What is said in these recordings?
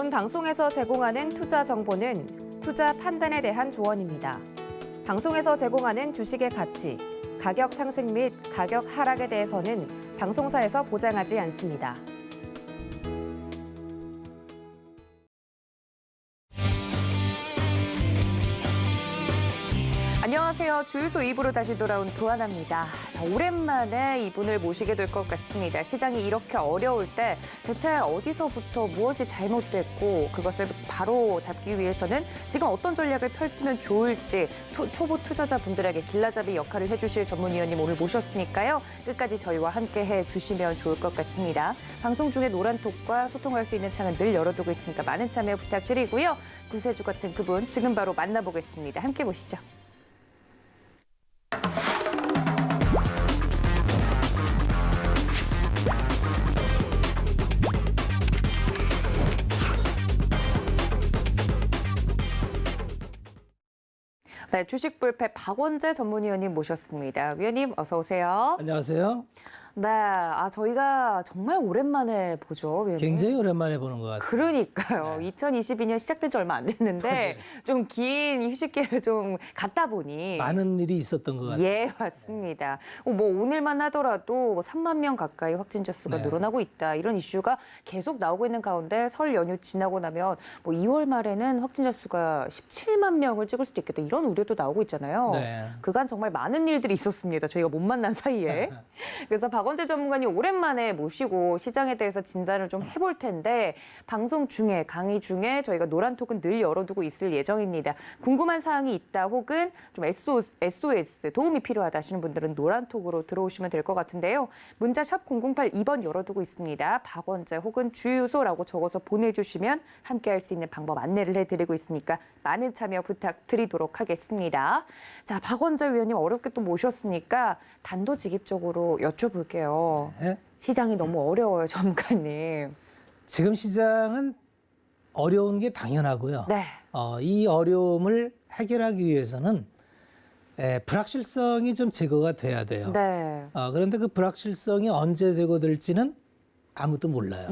본 방송에서 제공하는 투자 정보는 투자 판단에 대한 조언입니다. 방송에서 제공하는 주식의 가치, 가격 상승 및 가격 하락에 대해서는 방송사에서 보장하지 않습니다. 안녕하세요. 주유소 2부로 다시 돌아온 도하나입니다. 자, 오랜만에 이분을 모시게 될 것 같습니다. 시장이 이렇게 어려울 때 대체 어디서부터 무엇이 잘못됐고 그것을 바로 잡기 위해서는 지금 어떤 전략을 펼치면 좋을지 초보 투자자분들에게 길라잡이 역할을 해주실 전문위원님 오늘 모셨으니까요. 끝까지 저희와 함께 해주시면 좋을 것 같습니다. 방송 중에 노란톡과 소통할 수 있는 창은 늘 열어두고 있으니까 많은 참여 부탁드리고요. 구세주 같은 그분 지금 바로 만나보겠습니다. 함께 보시죠. 네, 주식불패 박원재 전문위원님 모셨습니다. 위원님 어서 오세요. 안녕하세요. 네, 저희가 정말 오랜만에 보죠, 위원님. 굉장히 오랜만에 보는 것 같아요. 그러니까요. 네. 2022년 시작된 지 얼마 안 됐는데 맞아요. 좀 긴 휴식기를 좀 갔다 보니 많은 일이 있었던 것 같아요. 예, 맞습니다. 뭐 오늘만 하더라도 뭐 3만 명 가까이 확진자 수가 네. 늘어나고 있다. 이런 이슈가 계속 나오고 있는 가운데 설 연휴 지나고 나면 뭐 2월 말에는 확진자 수가 17만 명을 찍을 수도 있겠다. 이런 우려도 나오고 있잖아요. 네. 그간 정말 많은 일들이 있었습니다. 저희가 못 만난 사이에. 그래서 박원재 전문가님 오랜만에 모시고 시장에 대해서 진단을 좀 해볼 텐데 방송 중에 강의 중에 저희가 노란톡은 늘 열어두고 있을 예정입니다. 궁금한 사항이 있다 혹은 좀 SOS 도움이 필요하다 하시는 분들은 노란톡으로 들어오시면 될 것 같은데요. 문자 샵 008 2번 열어두고 있습니다. 박원재 혹은 주유소라고 적어서 보내주시면 함께할 수 있는 방법 안내를 해드리고 있으니까 많은 참여 부탁드리도록 하겠습니다. 자, 박원재 위원님 어렵게 또 모셨으니까 단도직입적으로 여쭤볼게요. 네. 시장이 너무 어려워요, 전문가님. 지금 시장은 어려운 게 당연하고요. 네. 이 어려움을 해결하기 위해서는 불확실성이 좀 제거가 돼야 돼요. 네. 그런데 그 불확실성이 언제 되고 될지는 아무도 몰라요.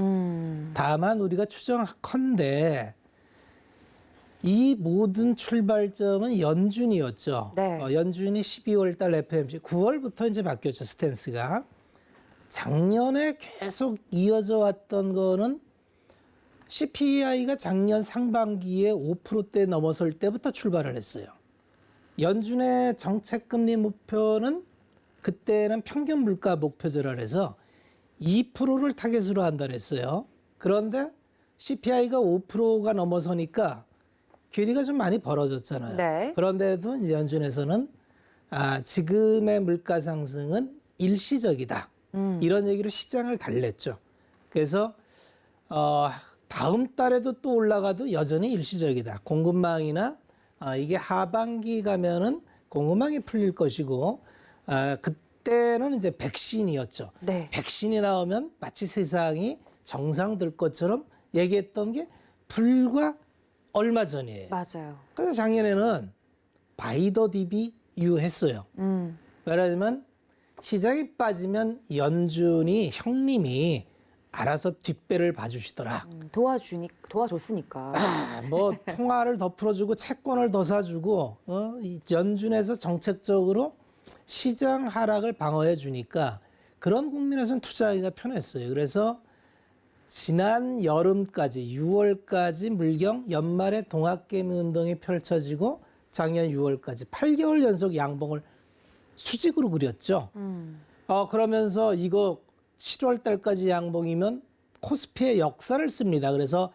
다만 우리가 추정컨대 이 모든 출발점은 연준이었죠. 네. 연준이 12월 달 FOMC, 9월부터 이제 바뀌었죠, 스탠스가. 작년에 계속 이어져 왔던 거는 CPI가 작년 상반기에 5%대 넘어설 때부터 출발을 했어요. 연준의 정책금리 목표는 그때는 평균 물가 목표제라 해서 2%를 타겟으로 한다 그랬어요. 그런데 CPI가 5%가 넘어서니까 괴리가 좀 많이 벌어졌잖아요. 네. 그런데도 이제 연준에서는 지금의 물가 상승은 일시적이다. 이런 얘기로 시장을 달랬죠. 그래서 다음 달에도 또 올라가도 여전히 일시적이다. 공급망이나 이게 하반기 가면은 공급망이 풀릴 것이고 그때는 이제 백신이었죠. 네. 백신이 나오면 마치 세상이 정상될 것처럼 얘기했던 게 불과 얼마 전이에요. 맞아요. 그래서 작년에는 바이 더 딥이 유효했어요. 말하자면 시장이 빠지면 연준이 형님이 알아서 뒷배를 봐주시더라. 도와줬으니까. 뭐 통화를 더 풀어주고 채권을 더 사주고 이 연준에서 정책적으로 시장 하락을 방어해 주니까 그런 국면에서는 투자하기가 편했어요. 그래서 지난 여름까지 6월까지 물경 연말에 동학개미 운동이 펼쳐지고 작년 6월까지 8개월 연속 양봉을 수직으로 그렸죠. 그러면서 이거 7월 달까지 양봉이면 코스피의 역사를 씁니다. 그래서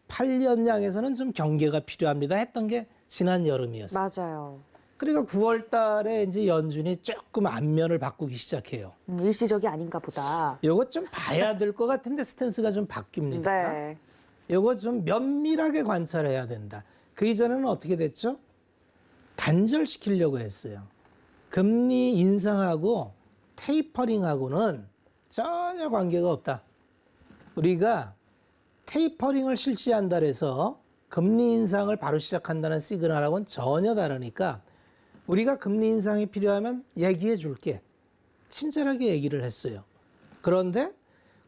8년량에서는 좀 경계가 필요합니다 했던 게 지난 여름이었어요. 맞아요. 그러니까 9월 달에 이제 연준이 조금 안면을 바꾸기 시작해요. 일시적이 아닌가 보다. 요거 좀 봐야 될 것 같은데 스탠스가 좀 바뀝니다. 네. 요거 좀 면밀하게 관찰해야 된다. 그 이전에는 어떻게 됐죠? 단절시키려고 했어요. 금리 인상하고 테이퍼링하고는 전혀 관계가 없다. 우리가 테이퍼링을 실시한다 해서 금리 인상을 바로 시작한다는 시그널하고는 전혀 다르니까 우리가 금리 인상이 필요하면 얘기해 줄게. 친절하게 얘기를 했어요. 그런데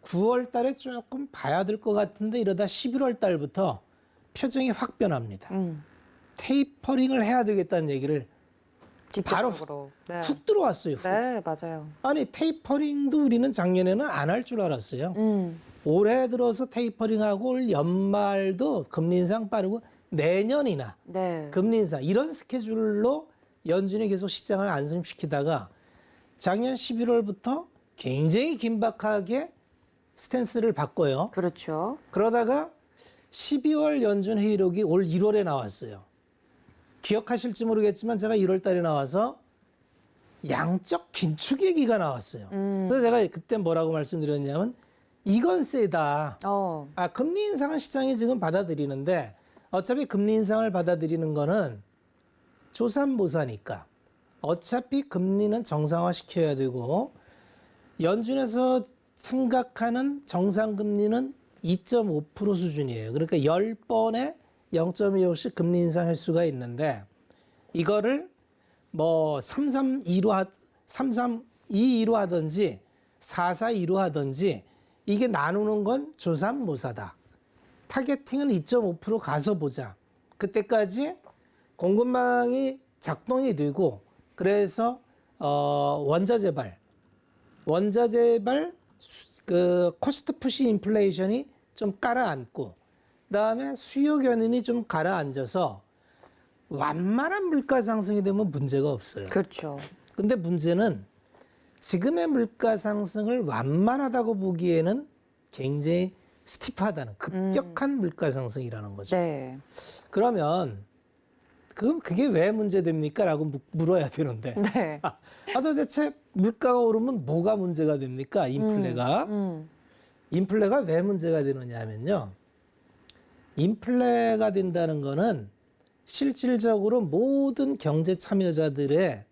9월 달에 조금 봐야 될 것 같은데 이러다 11월 달부터 표정이 확 변합니다. 테이퍼링을 해야 되겠다는 얘기를 바로 직접적으로. 네. 훅 들어왔어요. 훅. 네, 맞아요. 아니 테이퍼링도 우리는 작년에는 안 할 줄 알았어요. 올해 들어서 테이퍼링하고 올 연말도 금리 인상 빠르고 내년이나 네. 금리 인상 이런 스케줄로 연준이 계속 시장을 안심시키다가 작년 11월부터 굉장히 긴박하게 스탠스를 바꿔요. 그렇죠. 그러다가 12월 연준 회의록이 올 1월에 나왔어요. 기억하실지 모르겠지만 제가 1월 달에 나와서 양적 긴축 얘기가 나왔어요. 그래서 제가 그때 뭐라고 말씀드렸냐면 이건 세다. 금리 인상은 시장이 지금 받아들이는데 어차피 금리 인상을 받아들이는 거는 조삼모사니까 어차피 금리는 정상화시켜야 되고 연준에서 생각하는 정상금리는 2.5% 수준이에요. 그러니까 10번에 0.25씩 금리 인상할 수가 있는데 이거를 뭐 332로 하든지 442로 하든지 이게 나누는 건 조삼모사다. 타겟팅은 2.5% 가서 보자. 그때까지 공급망이 작동이 되고 그래서 원자재발 그 코스트 푸시 인플레이션이 좀 깔아앉고 그다음에 수요 견인이 좀 가라앉아서 완만한 물가 상승이 되면 문제가 없어요. 그렇죠. 근데 문제는 지금의 물가 상승을 완만하다고 보기에는 굉장히 스티프하다는 급격한 물가 상승이라는 거죠. 네. 그러면 그럼 그게 왜 문제됩니까? 라고 물어야 되는데 네. 도대체 물가가 오르면 뭐가 문제가 됩니까? 인플레가. 인플레가 왜 문제가 되느냐 하면요. 인플레가 된다는 거는 실질적으로 모든 경제 참여자들의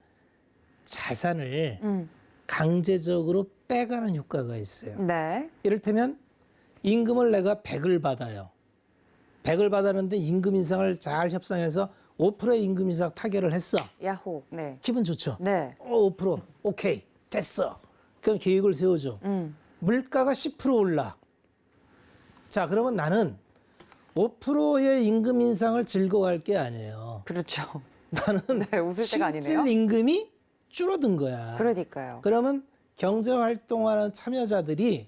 자산을 강제적으로 빼가는 효과가 있어요. 네. 이를테면 임금을 내가 100을 받아요. 100을 받았는데 임금 인상을 잘 협상해서 5%의 임금 인상 타결을 했어. 야호. 네. 기분 좋죠? 네. 5% 오케이 됐어. 그럼 계획을 세우죠. 물가가 10% 올라. 자 그러면 나는 5%의 임금 인상을 즐거워할 게 아니에요. 그렇죠. 나는 네, 웃을 때가 아니네요. 실질 임금이 줄어든 거야. 그러니까요. 그러면 경제 활동하는 참여자들이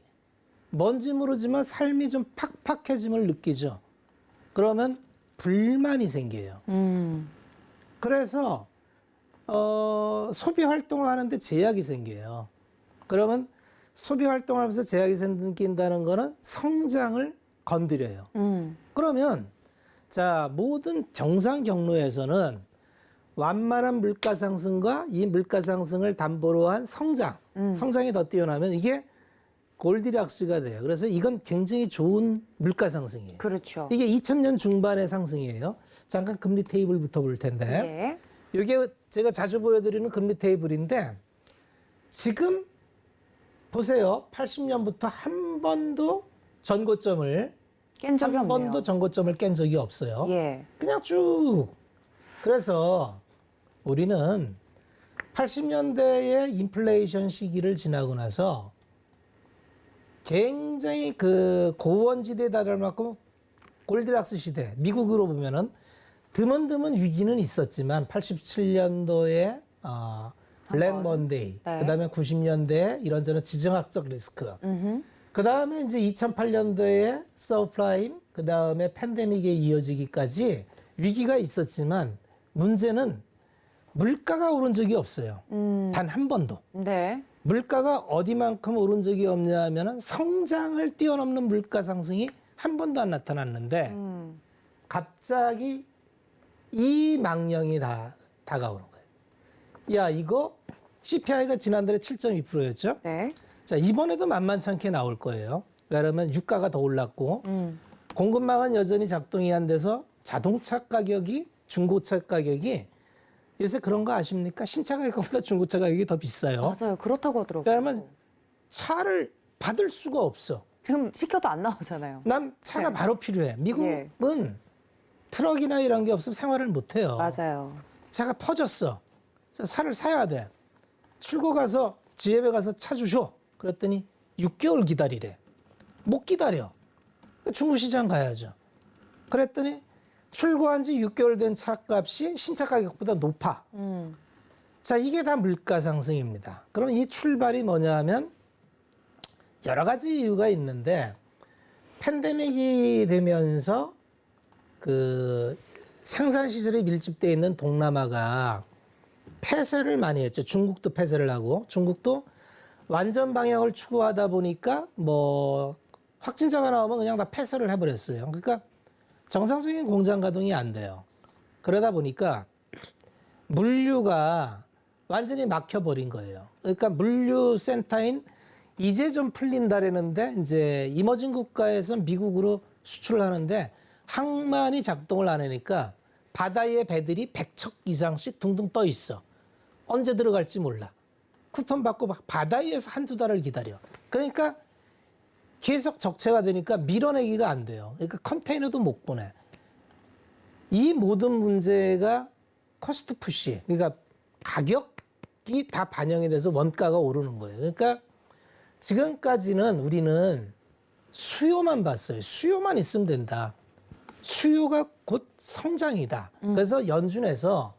뭔지 모르지만 삶이 좀 팍팍해짐을 느끼죠. 그러면 불만이 생겨요. 그래서 소비 활동을 하는데 제약이 생겨요. 그러면 소비 활동을 하면서 제약이 생긴다는 거는 성장을 건드려요. 그러면 자 모든 정상 경로에서는 완만한 물가 상승과 이 물가 상승을 담보로 한 성장이 더 뛰어나면 이게 골디락스가 돼요. 그래서 이건 굉장히 좋은 물가 상승이에요. 그렇죠. 이게 2000년 중반의 상승이에요. 잠깐 금리 테이블부터 볼 텐데. 네. 이게 제가 자주 보여드리는 금리 테이블인데 지금 보세요. 80년부터 한 번도 전고점을 깬 적이 한 없네요. 번도 전고점을 깬 적이 없어요. 예. 그냥 쭉. 그래서 우리는 80년대의 인플레이션 시기를 지나고 나서 굉장히 그 고원지대에 달할만큼 골디락스 시대, 미국으로 보면은 드문드문 위기는 있었지만 87년도에 블랙 먼데이, 네. 그다음에 90년대에 이런저런 지정학적 리스크, 그다음에 이제 2008년도에 서프라임, 그다음에 팬데믹에 이어지기까지 위기가 있었지만 문제는 물가가 오른 적이 없어요. 단 한 번도. 네. 물가가 어디만큼 오른 적이 없냐 하면은 성장을 뛰어넘는 물가 상승이 한 번도 안 나타났는데 갑자기 이 망령이 다가오는 거예요. 야, 이거 CPI가 지난달에 7.2%였죠? 네. 자, 이번에도 만만찮게 나올 거예요. 왜냐하면 유가가 더 올랐고 공급망은 여전히 작동이 안 돼서 자동차 가격이 중고차 가격이 요새 그런 거 아십니까? 신차 가격보다 중고차 가격이 더 비싸요. 맞아요. 그렇다고 하더라고요. 왜냐하면 차를 받을 수가 없어. 지금 시켜도 안 나오잖아요. 난 차가 네. 바로 필요해. 미국은 트럭이나 이런 게 없으면 생활을 못 해요. 맞아요. 차가 퍼졌어. 차를 사야 돼. 출고 가서 지혜배 가서 차 주쇼. 그랬더니 6개월 기다리래. 못 기다려. 중국 시장 가야죠. 그랬더니 출고한 지 6개월 된 차값이 신차 가격보다 높아. 자, 이게 다 물가 상승입니다. 그럼 이 출발이 뭐냐 하면 여러 가지 이유가 있는데 팬데믹이 되면서 그 생산 시설이 밀집되어 있는 동남아가 폐쇄를 많이 했죠. 중국도 폐쇄를 하고 중국도 완전 방역을 추구하다 보니까 뭐 확진자가 나오면 그냥 다 폐쇄를 해버렸어요. 그러니까 정상적인 공장 가동이 안 돼요. 그러다 보니까 물류가 완전히 막혀버린 거예요. 그러니까 물류 센터인 이제 좀 풀린다라는데 이제 이머징 국가에서 미국으로 수출을 하는데 항만이 작동을 안 하니까 바다에 배들이 100척 이상씩 둥둥 떠 있어. 언제 들어갈지 몰라. 쿠폰 받고 바다 위에서 한두 달을 기다려. 그러니까 계속 적체가 되니까 밀어내기가 안 돼요. 그러니까 컨테이너도 못 보내. 이 모든 문제가 코스트 푸시, 그러니까 가격이 다 반영이 돼서 원가가 오르는 거예요. 그러니까 지금까지는 우리는 수요만 봤어요. 수요만 있으면 된다. 수요가 곧 성장이다. 그래서 연준에서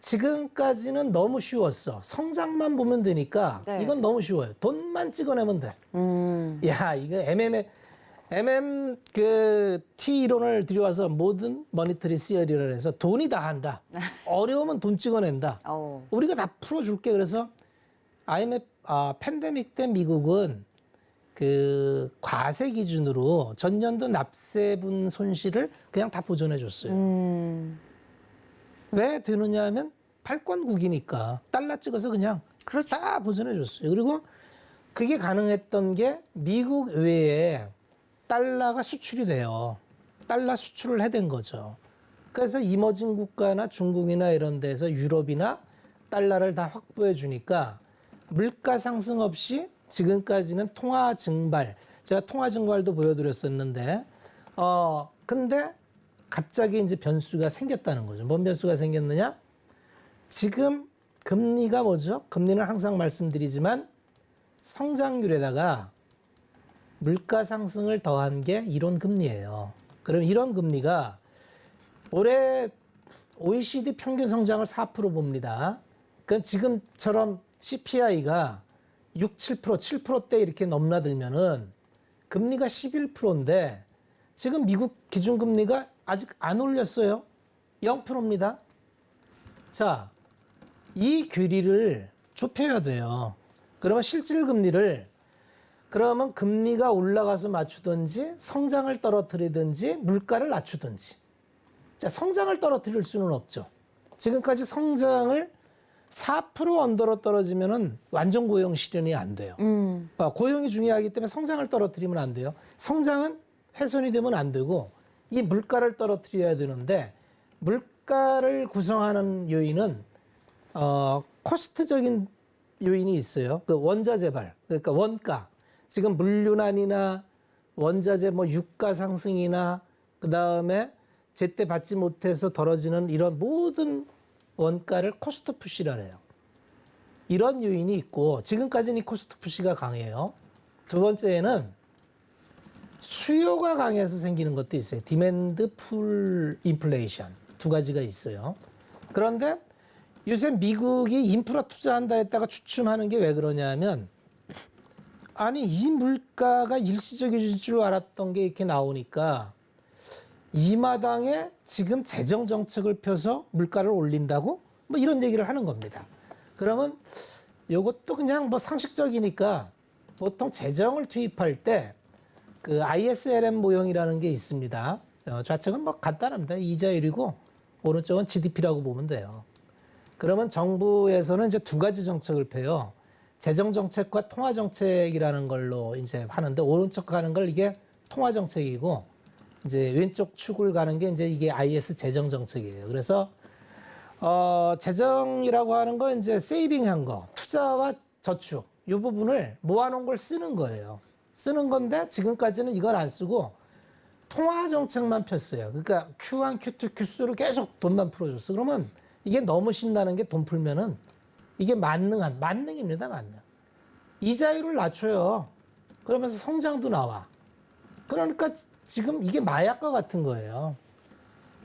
지금까지는 너무 쉬웠어. 성장만 보면 되니까 네. 이건 너무 쉬워요. 돈만 찍어내면 돼. 야, 이거 MM 그 T 이론을 들여와서 모든 머니터리 시어리를 해서 돈이 다 한다. 어려우면 돈 찍어낸다. 우리가 다 풀어줄게. 그래서 IMF 팬데믹 때 미국은 그 과세 기준으로 전년도 납세분 손실을 그냥 다 보전해 줬어요. 왜 되느냐 하면 팔권국이니까 달러 찍어서 그냥 그렇죠. 다 보전해 줬어요. 그리고 그게 가능했던 게 미국 외에 달러가 수출이 돼요. 달러 수출을 해댄 거죠. 그래서 이머징 국가나 중국이나 이런 데서 유럽이나 달러를 다 확보해 주니까 물가 상승 없이 지금까지는 통화 증발, 제가 통화 증발도 보여드렸었는데, 근데 갑자기 이제 변수가 생겼다는 거죠. 뭔 변수가 생겼느냐? 지금 금리가 뭐죠? 금리는 항상 말씀드리지만 성장률에다가 물가 상승을 더한 게 이론 금리예요. 그럼 이런 금리가 올해 OECD 평균 성장을 4% 봅니다. 그럼 지금처럼 CPI가 6, 7%, 7%대 이렇게 넘나들면은 금리가 11%인데 지금 미국 기준금리가 아직 안 올렸어요. 0%입니다. 자, 이 괴리를 좁혀야 돼요. 그러면 실질금리를 그러면 금리가 올라가서 맞추든지 성장을 떨어뜨리든지 물가를 낮추든지. 자, 성장을 떨어뜨릴 수는 없죠. 지금까지 성장을 4% 언더로 떨어지면은 완전 고용 실현이 안 돼요. 고용이 중요하기 때문에 성장을 떨어뜨리면 안 돼요. 성장은 훼손이 되면 안 되고 이 물가를 떨어뜨려야 되는데 물가를 구성하는 요인은 코스트적인 요인이 있어요. 그 원자 재발, 그러니까 원가. 지금 물류난이나 원자재 뭐 유가 상승이나 그 다음에 제때 받지 못해서 떨어지는 이런 모든 원가를 코스트 푸시라 해요. 이런 요인이 있고 지금까지는 이 코스트 푸시가 강해요. 두 번째는 수요가 강해서 생기는 것도 있어요. 디맨드 풀 인플레이션 두 가지가 있어요. 그런데 요새 미국이 인프라 투자한다 했다가 주춤하는 게 왜 그러냐면 아니 이 물가가 일시적일 줄 알았던 게 이렇게 나오니까 이 마당에 지금 재정 정책을 펴서 물가를 올린다고 뭐 이런 얘기를 하는 겁니다. 그러면 이것도 그냥 뭐 상식적이니까 보통 재정을 투입할 때 그 ISLM 모형이라는 게 있습니다. 좌측은 뭐 간단합니다. 이자율이고 오른쪽은 GDP라고 보면 돼요. 그러면 정부에서는 이제 두 가지 정책을 펴요. 재정 정책과 통화 정책이라는 걸로 이제 하는데 오른쪽 가는 걸 이게 통화 정책이고 이제 왼쪽 축을 가는 게 이제 이게 IS 재정 정책이에요. 그래서 재정이라고 하는 건 이제 세이빙한 거, 투자와 저축 이 부분을 모아놓은 걸 쓰는 거예요. 쓰는 건데 지금까지는 이걸 안 쓰고 통화 정책만 폈어요. 그러니까 Q1, Q2, Q3로 계속 돈만 풀어줬어. 그러면 이게 너무 신나는 게 돈 풀면은 이게 만능입니다, 만능. 이자율을 낮춰요. 그러면서 성장도 나와. 그러니까 지금 이게 마약과 같은 거예요.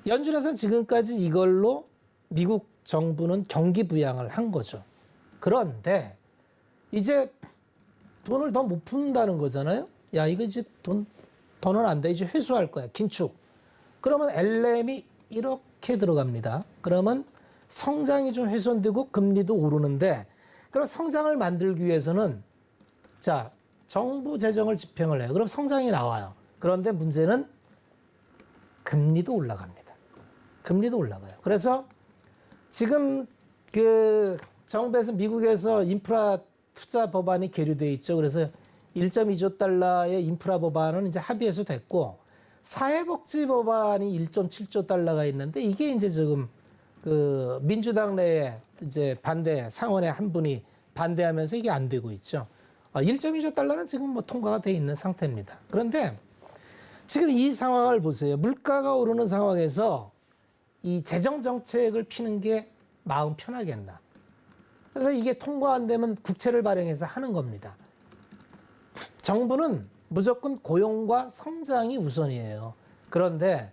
연준에서는 지금까지 이걸로 미국 정부는 경기 부양을 한 거죠. 그런데 이제 돈을 더 못 푼다는 거잖아요. 야, 이거 이제 더는 안 돼. 이제 회수할 거야. 긴축. 그러면 LM이 이렇게 들어갑니다. 그러면 성장이 좀 훼손되고 금리도 오르는데, 그럼 성장을 만들기 위해서는 자, 정부 재정을 집행을 해요. 그럼 성장이 나와요. 그런데 문제는 금리도 올라갑니다. 금리도 올라가요. 그래서 지금 그 정부에서 미국에서 인프라 투자 법안이 계류돼 있죠. 그래서 1.2조 달러의 인프라 법안은 이제 합의해서 됐고, 사회복지 법안이 1.7조 달러가 있는데 이게 이제 지금 그 민주당 내에 이제 반대 상원의 한 분이 반대하면서 이게 안 되고 있죠. 1.2조 달러는 지금 뭐 통과가 돼 있는 상태입니다. 그런데 지금 이 상황을 보세요. 물가가 오르는 상황에서 이 재정 정책을 피는 게 마음 편하겠나. 그래서 이게 통과 안 되면 국채를 발행해서 하는 겁니다. 정부는 무조건 고용과 성장이 우선이에요. 그런데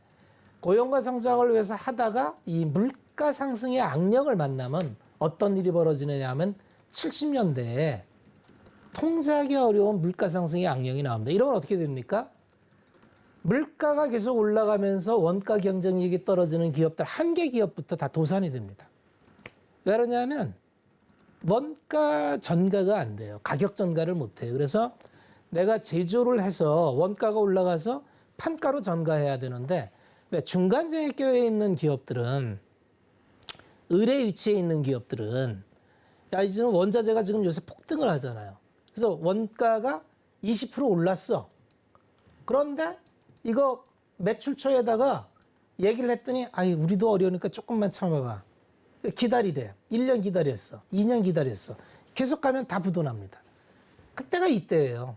고용과 성장을 위해서 하다가 이 물가 상승의 악령을 만나면 어떤 일이 벌어지느냐 하면 70년대에 통제하기 어려운 물가 상승의 악령이 나옵니다. 이러면 어떻게 됩니까? 물가가 계속 올라가면서 원가 경쟁력이 떨어지는 기업들, 한 개 기업부터 다 도산이 됩니다. 왜 그러냐면 원가 전가가 안 돼요. 가격 전가를 못 해요. 그래서 내가 제조를 해서 원가가 올라가서 판가로 전가해야 되는데, 왜 중간재에 껴 있는 기업들은, 을의 위치에 있는 기업들은, 야, 이제 원자재가 지금 요새 폭등을 하잖아요. 그래서 원가가 20% 올랐어. 그런데 이거 매출처에다가 얘기를 했더니, 아이, 우리도 어려우니까 조금만 참아봐. 기다리래. 1년 기다렸어. 2년 기다렸어. 계속 가면 다 부도납니다. 그때가 이때예요.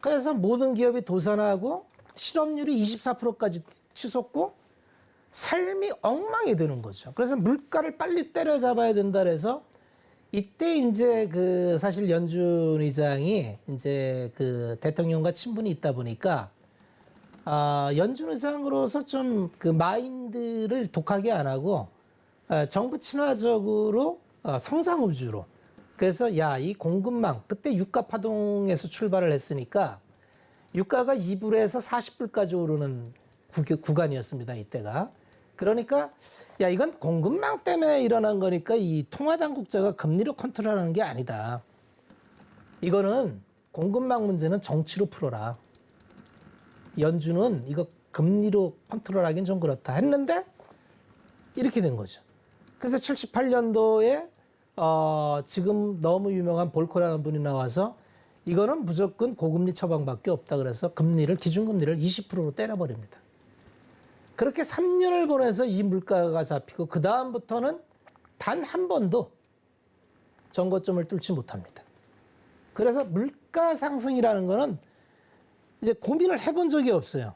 그래서 모든 기업이 도산하고 실업률이 24%까지 치솟고 삶이 엉망이 되는 거죠. 그래서 물가를 빨리 때려잡아야 된다 그래서 이때 이제 그 사실 연준 의장이 이제 그 대통령과 친분이 있다 보니까 연준 의장으로서 좀 그 마인드를 독하게 안 하고 정부 친화적으로 성장 우주로, 그래서 야, 이 공급망, 그때 유가 파동에서 출발을 했으니까 유가가 2불에서 40불까지 오르는 구간이었습니다. 이때가. 그러니까 야, 이건 공급망 때문에 일어난 거니까 이 통화당국자가 금리로 컨트롤하는 게 아니다. 이거는 공급망 문제는 정치로 풀어라. 연준은 이거 금리로 컨트롤하기는 좀 그렇다 했는데 이렇게 된 거죠. 그래서 78년도에 지금 너무 유명한 볼커라는 분이 나와서 이거는 무조건 고금리 처방밖에 없다 그래서 금리를, 기준금리를 20%로 때려버립니다. 그렇게 3년을 보내서 이 물가가 잡히고 그 다음부터는 단 한 번도 정고점을 뚫지 못합니다. 그래서 물가 상승이라는 거는 이제 고민을 해본 적이 없어요.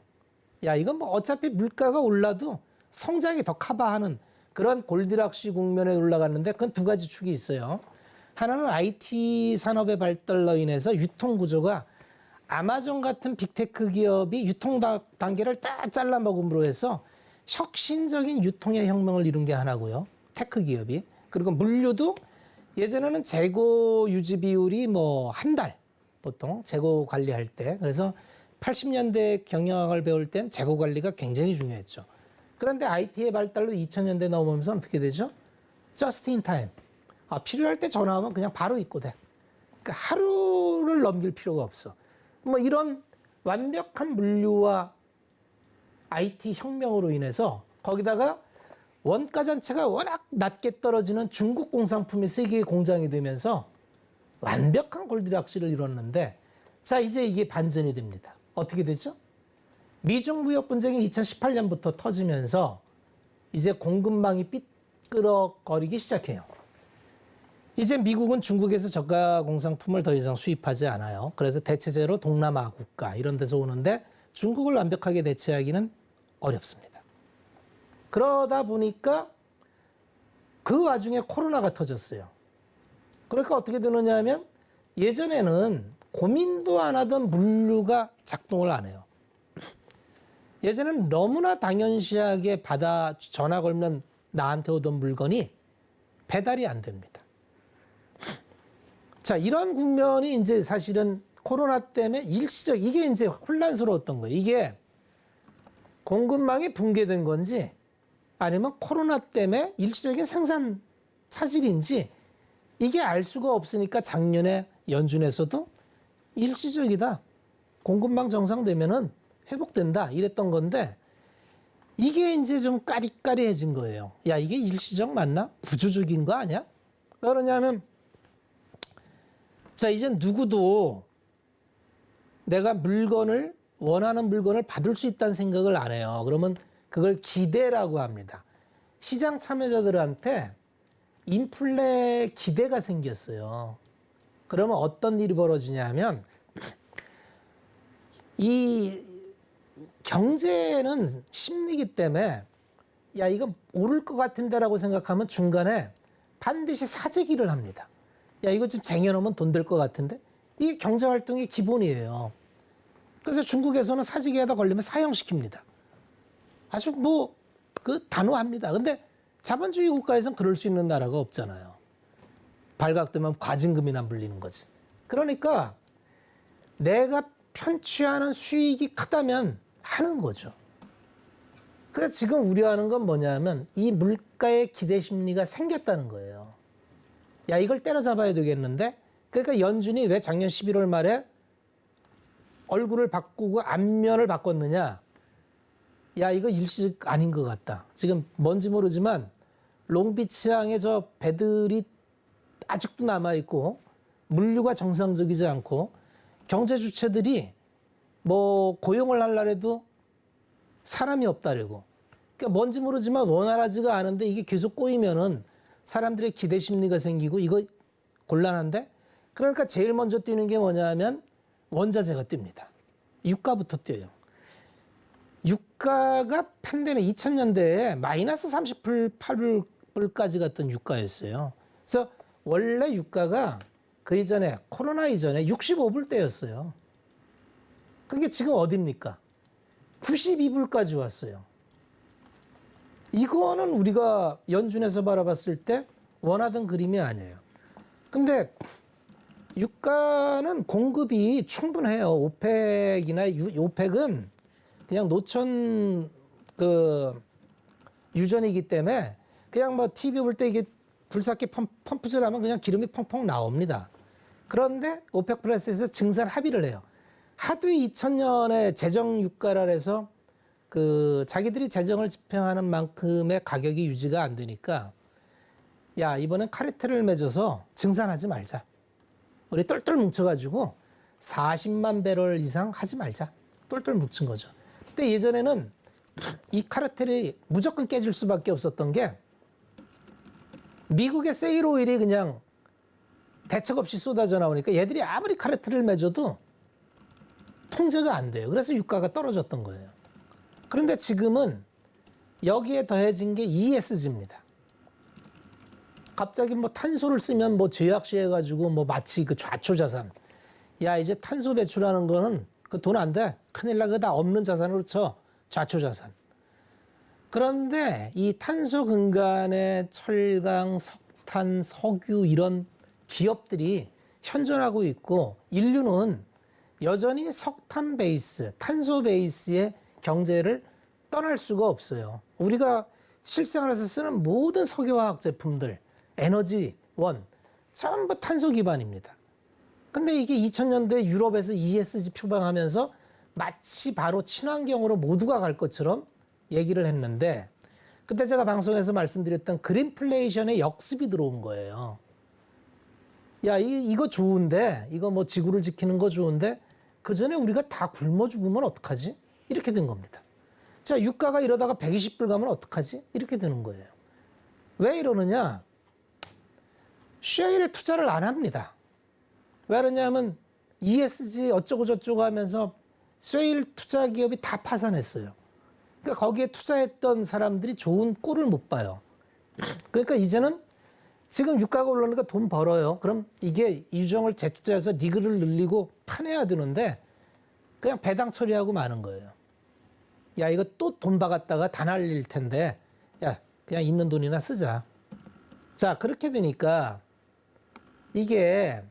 야, 이건 뭐 어차피 물가가 올라도 성장이 더 커버하는 그런 골디락시 국면에 올라갔는데, 그건 두 가지 축이 있어요. 하나는 IT 산업의 발달로 인해서 유통 구조가 아마존 같은 빅테크 기업이 유통 단계를 딱 잘라먹음으로 해서 혁신적인 유통의 혁명을 이룬 게 하나고요. 테크 기업이. 그리고 물류도 예전에는 재고 유지 비율이 뭐 한 달 보통 재고 관리할 때. 그래서 80년대 경영학을 배울 땐 재고 관리가 굉장히 중요했죠. 그런데 IT의 발달로 2000년대 넘으면서 어떻게 되죠? Just in time. 필요할 때 전화하면 그냥 바로 입고돼. 그러니까 하루를 넘길 필요가 없어. 뭐 이런 완벽한 물류와 IT 혁명으로 인해서 거기다가 원가 자체가 워낙 낮게 떨어지는 중국 공산품이 세계의 공장이 되면서 완벽한 골디락시를 이뤘는데, 자, 이제 이게 반전이 됩니다. 어떻게 되죠? 미중 무역 분쟁이 2018년부터 터지면서 이제 공급망이 삐끄럭거리기 시작해요. 이제 미국은 중국에서 저가 공산품을 더 이상 수입하지 않아요. 그래서 대체제로 동남아 국가 이런 데서 오는데 중국을 완벽하게 대체하기는 어렵습니다. 그러다 보니까 그 와중에 코로나가 터졌어요. 그러니까 어떻게 되느냐 하면 예전에는 고민도 안 하던 물류가 작동을 안 해요. 예전에는 너무나 당연시하게 받아 전화 걸면 나한테 오던 물건이 배달이 안 됩니다. 자, 이런 국면이 이제 사실은 코로나 때문에 일시적, 이게 이제 혼란스러웠던 거예요. 이게 공급망이 붕괴된 건지 아니면 코로나 때문에 일시적인 생산 차질인지 이게 알 수가 없으니까 작년에 연준에서도 일시적이다. 공급망 정상되면은 회복된다. 이랬던 건데 이게 이제 좀 까리까리해진 거예요. 야, 이게 일시적 맞나? 구조적인 거 아니야? 왜 그러냐면 자, 이제 누구도 내가 원하는 물건을 받을 수 있다는 생각을 안 해요. 그러면 그걸 기대라고 합니다. 시장 참여자들한테 인플레 기대가 생겼어요. 그러면 어떤 일이 벌어지냐면 이 경제는 심리기 때문에 야, 이거 오를 것 같은데라고 생각하면 중간에 반드시 사재기를 합니다. 야, 이거 지금 쟁여놓으면 돈 될 것 같은데? 이게 경제활동의 기본이에요. 그래서 중국에서는 사재기에다 걸리면 사형시킵니다. 아주 단호합니다. 근데 자본주의 국가에서는 그럴 수 있는 나라가 없잖아요. 발각되면 과징금이나 물리는 거지. 그러니까 내가 편취하는 수익이 크다면 하는 거죠. 그래서 지금 우려하는 건 뭐냐면 이 물가의 기대 심리가 생겼다는 거예요. 야, 이걸 때려잡아야 되겠는데? 그러니까 연준이 왜 작년 11월 말에 얼굴을 바꾸고 앞면을 바꿨느냐? 야, 이거 일시적 아닌 것 같다. 지금 뭔지 모르지만 롱비치항에 저 배들이 아직도 남아있고 물류가 정상적이지 않고 경제 주체들이 뭐 고용을 하려고 사람이 없다래고. 그러니까 뭔지 모르지만 원활하지가 않은데 이게 계속 꼬이면은 사람들의 기대 심리가 생기고 이거 곤란한데? 그러니까 제일 먼저 뛰는 게 뭐냐면 원자재가 뜹니다. 유가부터 뛰어요. 유가가 팬데믹 2000년대에 마이너스 38불까지 갔던 유가였어요. 그래서 원래 유가가 그 이전에 코로나 이전에 65불대였어요. 그게 지금 어딥니까? 92불까지 왔어요. 이거는 우리가 연준에서 바라봤을 때 원하던 그림이 아니에요. 근데 유가는 공급이 충분해요. 오펙은 그냥 노천 유전이기 때문에 그냥 뭐 TV 볼 때 이게 불삭기 펌프질하면 그냥 기름이 펑펑 나옵니다. 그런데 오펙 플러스에서 증산 합의를 해요. 하도 2000년에 재정 유가라 해서 자기들이 재정을 집행하는 만큼의 가격이 유지가 안 되니까 야, 이번엔 카르텔을 맺어서 증산하지 말자. 우리 똘똘 뭉쳐가지고 40만 배럴 이상 하지 말자. 똘똘 뭉친 거죠. 근데 예전에는 이 카르텔이 무조건 깨질 수밖에 없었던 게 미국의 세일 오일이 그냥 대책 없이 쏟아져 나오니까 얘들이 아무리 카르텔을 맺어도 통제가 안 돼요. 그래서 유가가 떨어졌던 거예요. 그런데 지금은 여기에 더해진 게 ESG입니다. 갑자기 뭐 탄소를 쓰면 뭐 죄악시해가지고 뭐 마치 그 좌초자산. 야, 이제 탄소 배출하는 거는 그 돈 안 돼. 큰일 나. 그거 다 없는 자산으로 쳐. 좌초자산. 그런데 이 탄소 근간의 철강, 석탄, 석유 이런 기업들이 현존하고 있고 인류는 여전히 석탄 베이스, 탄소 베이스의 경제를 떠날 수가 없어요. 우리가 실생활에서 쓰는 모든 석유화학 제품들, 에너지원, 전부 탄소 기반입니다. 근데 이게 2000년대 유럽에서 ESG 표방하면서 마치 바로 친환경으로 모두가 갈 것처럼 얘기를 했는데 그때 제가 방송에서 말씀드렸던 그린플레이션의 역습이 들어온 거예요. 야, 이거 좋은데, 이거 뭐 지구를 지키는 거 좋은데 그 전에 우리가 다 굶어 죽으면 어떡하지? 이렇게 된 겁니다. 자, 유가가 이러다가 120불 가면 어떡하지? 이렇게 되는 거예요. 왜 이러느냐? 쉐일에 투자를 안 합니다. 왜 그러냐면 ESG 어쩌고 저쩌고 하면서 쉐일 투자 기업이 다 파산했어요. 그러니까 거기에 투자했던 사람들이 좋은 꼴을 못 봐요. 그러니까 이제는 지금 유가가 올라오니까 돈 벌어요. 그럼 이게 유정을 재투자해서 리그를 늘리고 파내야 되는데 그냥 배당 처리하고 마는 거예요. 야, 이거 또 돈 박았다가 다 날릴 텐데, 야, 그냥 있는 돈이나 쓰자. 자, 그렇게 되니까 이게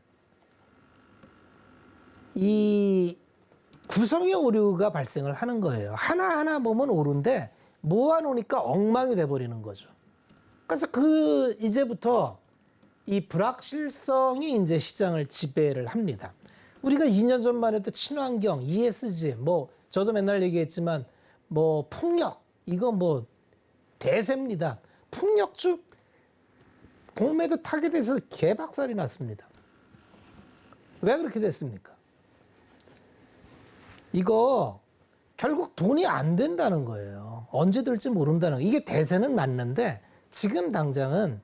이 구성의 오류가 발생을 하는 거예요. 하나하나 보면 오른데 모아놓으니까 엉망이 돼버리는 거죠. 그래서 이제부터 이 불확실성이 이제 시장을 지배를 합니다. 우리가 2년 전만 해도 친환경, ESG, 뭐 저도 맨날 얘기했지만 뭐 풍력 이거 뭐 대세입니다. 풍력주 공매도 타겟에서 개박살이 났습니다. 왜 그렇게 됐습니까? 이거 결국 돈이 안 된다는 거예요. 언제 될지 모른다는 거예요. 이게 대세는 맞는데 지금 당장은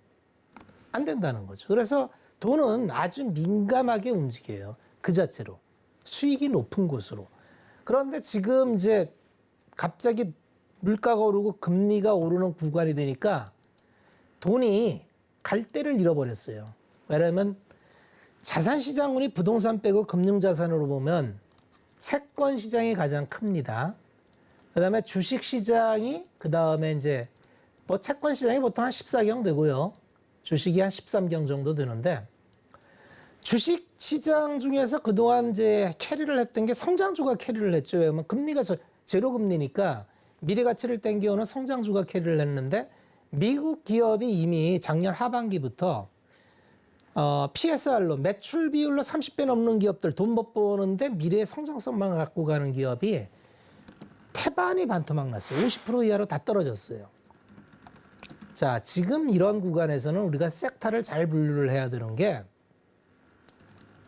안 된다는 거죠. 그래서 돈은 아주 민감하게 움직여요. 그 자체로. 수익이 높은 곳으로. 그런데 지금 이제 갑자기 물가가 오르고 금리가 오르는 구간이 되니까 돈이 갈 데를 잃어버렸어요. 왜냐하면 자산시장운이 부동산 빼고 금융자산으로 보면 채권 시장이 가장 큽니다. 그 다음에 주식시장이 그 다음에 이제 뭐 채권 시장이 보통 한 14경 되고요. 주식이 한 13경 정도 되는데 주식 시장 중에서 그동안 이제 캐리를 했던 게 성장주가 캐리를 했죠. 왜냐면 금리가 제로 금리니까 미래 가치를 땡겨오는 성장주가 캐리를 했는데 미국 기업이 이미 작년 하반기부터 PSR로 매출 비율로 30배 넘는 기업들 돈 못 버는데 미래의 성장성만 갖고 가는 기업이 태반이 반토막 났어요. 50% 이하로 다 떨어졌어요. 자, 지금 이런 구간에서는 우리가 섹터를 잘 분류를 해야 되는 게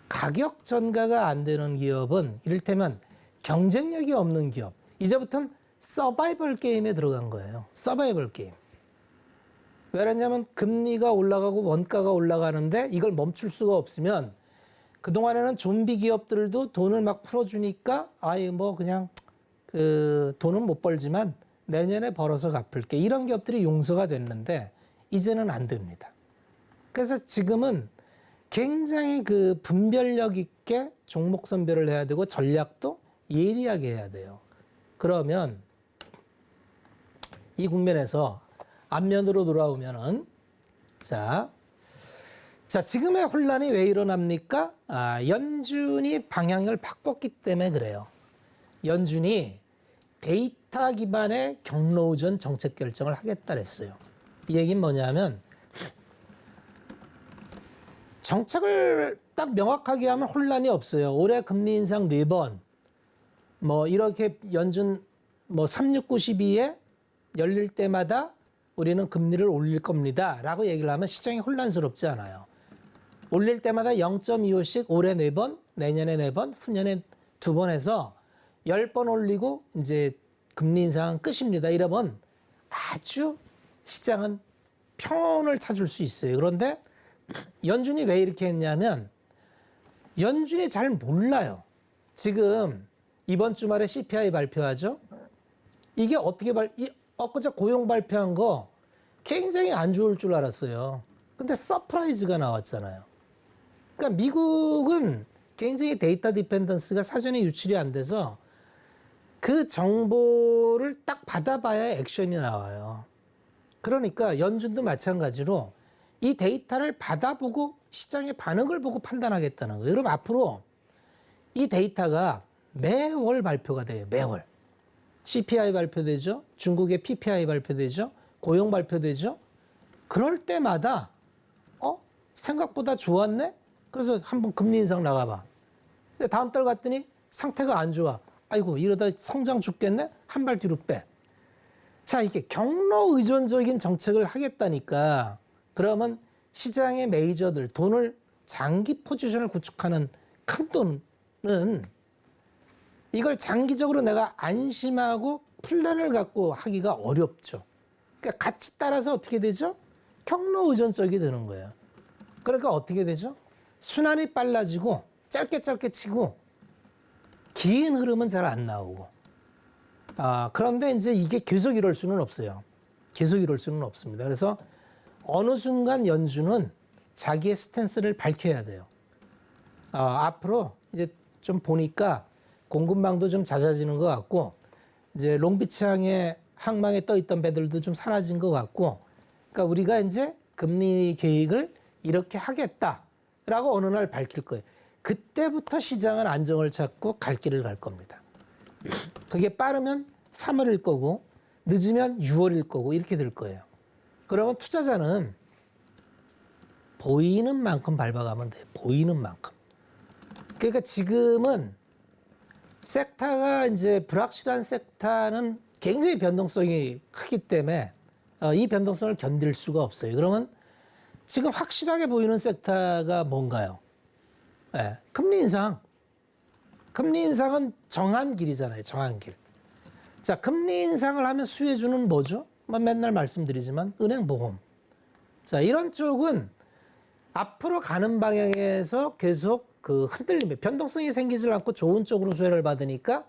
가격 전가가 안 되는 기업은 이를테면 경쟁력이 없는 기업. 이제부터는 서바이벌 게임에 들어간 거예요. 서바이벌 게임. 왜냐하면 금리가 올라가고 원가가 올라가는데 이걸 멈출 수가 없으면 그동안에는 좀비 기업들도 돈을 막 풀어주니까 아이 뭐 그냥 그 돈은 못 벌지만 내년에 벌어서 갚을게. 이런 기업들이 용서가 됐는데 이제는 안 됩니다. 그래서 지금은 굉장히 그 분별력 있게 종목 선별을 해야 되고 전략도 예리하게 해야 돼요. 그러면 이 국면에서 앞면으로 돌아오면은 자 지금의 혼란이 왜 일어납니까? 연준이 방향을 바꿨기 때문에 그래요. 연준이 데이터 기반의 경로 의존 정책 결정을 하겠다 그랬어요. 이 얘기는 뭐냐면 정책을 딱 명확하게 하면 혼란이 없어요. 올해 금리 인상 4번 뭐 이렇게 연준 뭐 3692에 열릴 때마다 우리는 금리를 올릴 겁니다 라고 얘기를 하면 시장이 혼란스럽지 않아요. 올릴 때마다 0.25씩 올해 4번, 내년에 4번, 후년에 2번 해서 10번 올리고 이제 금리 인상은 끝입니다. 이러면 아주 시장은 평온을 찾을 수 있어요. 그런데 연준이 왜 이렇게 했냐면 연준이 잘 몰라요. 지금 이번 주말에 CPI 발표하죠. 이게 어떻게 엊그제 고용 발표한 거 굉장히 안 좋을 줄 알았어요. 근데 서프라이즈가 나왔잖아요. 그러니까 미국은 굉장히 데이터 디펜던스가 사전에 유출이 안 돼서 그 정보를 딱 받아봐야 액션이 나와요. 그러니까 연준도 마찬가지로 이 데이터를 받아보고 시장의 반응을 보고 판단하겠다는 거예요. 여러분 앞으로 이 데이터가 매월 발표가 돼요. 매월. CPI 발표되죠. 중국의 PPI 발표되죠. 고용 발표되죠. 그럴 때마다 생각보다 좋았네? 그래서 한번 금리 인상 나가봐. 근데 다음 달 갔더니 상태가 안 좋아. 아이고 이러다 성장 죽겠네? 한 발 뒤로 빼. 자, 이게 경로 의존적인 정책을 하겠다니까 그러면 시장의 메이저들 돈을 장기 포지션을 구축하는 큰 돈은 이걸 장기적으로 내가 안심하고 플랜을 갖고 하기가 어렵죠. 그러니까 같이 따라서 어떻게 되죠? 경로 의존적이 되는 거예요. 그러니까 어떻게 되죠? 순환이 빨라지고 짧게 치고 긴 흐름은 잘 안 나오고. 그런데 이제 이게 계속 이럴 수는 없어요. 계속 이럴 수는 없습니다. 그래서 어느 순간 연준은 자기의 스탠스를 밝혀야 돼요. 앞으로 이제 좀 보니까 공급망도 좀 잦아지는 것 같고 이제 롱비치항에 항망에 떠 있던 배들도 좀 사라진 것 같고, 그러니까 우리가 이제 금리 계획을 이렇게 하겠다라고 어느 날 밝힐 거예요. 그때부터 시장은 안정을 찾고 갈 길을 갈 겁니다. 그게 빠르면 3월일 거고 늦으면 6월일 거고 이렇게 될 거예요. 그러면 투자자는 보이는 만큼 밟아가면 돼요. 보이는 만큼. 그러니까 지금은 섹터가 이제 불확실한 섹터는 굉장히 변동성이 크기 때문에 이 변동성을 견딜 수가 없어요. 그러면 지금 확실하게 보이는 섹터가 뭔가요? 네, 금리 인상. 금리 인상은 정한 길이잖아요. 정한 길. 자, 금리 인상을 하면 수혜주는 뭐죠? 맨날 말씀드리지만 은행 보험. 자, 이런 쪽은 앞으로 가는 방향에서 계속 그 흔들림이 변동성이 생기질 않고 좋은 쪽으로 수혜를 받으니까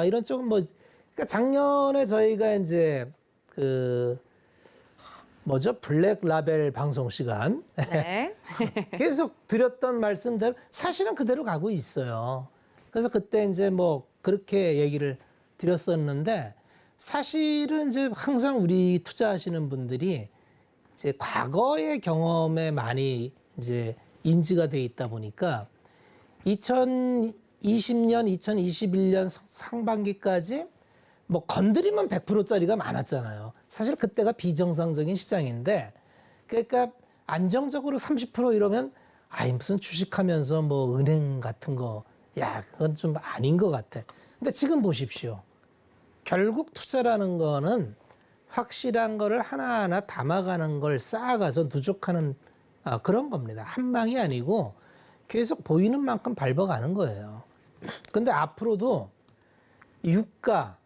이런 쪽은 뭐 그러니까 작년에 저희가 이제 그 뭐죠? 블랙 라벨 방송 시간 네. 계속 드렸던 말씀대로 사실은 그대로 가고 있어요. 그래서 그때 이제 뭐 그렇게 얘기를 드렸었는데 사실은 이제 항상 우리 투자하시는 분들이 이제 과거의 경험에 많이 이제 인지가 돼 있다 보니까 2020년, 2021년 상반기까지 뭐 건드리면 100%짜리가 많았잖아요. 사실 그때가 비정상적인 시장인데 그러니까 안정적으로 30% 이러면 아이 무슨 주식하면서 뭐 은행 같은 거 야 그건 좀 아닌 것 같아. 근데 지금 보십시오. 결국 투자라는 거는 확실한 거를 하나하나 담아가는 걸 쌓아가서 누적하는 그런 겁니다. 한 방이 아니고 계속 보이는 만큼 밟아가는 거예요. 근데 앞으로도 유가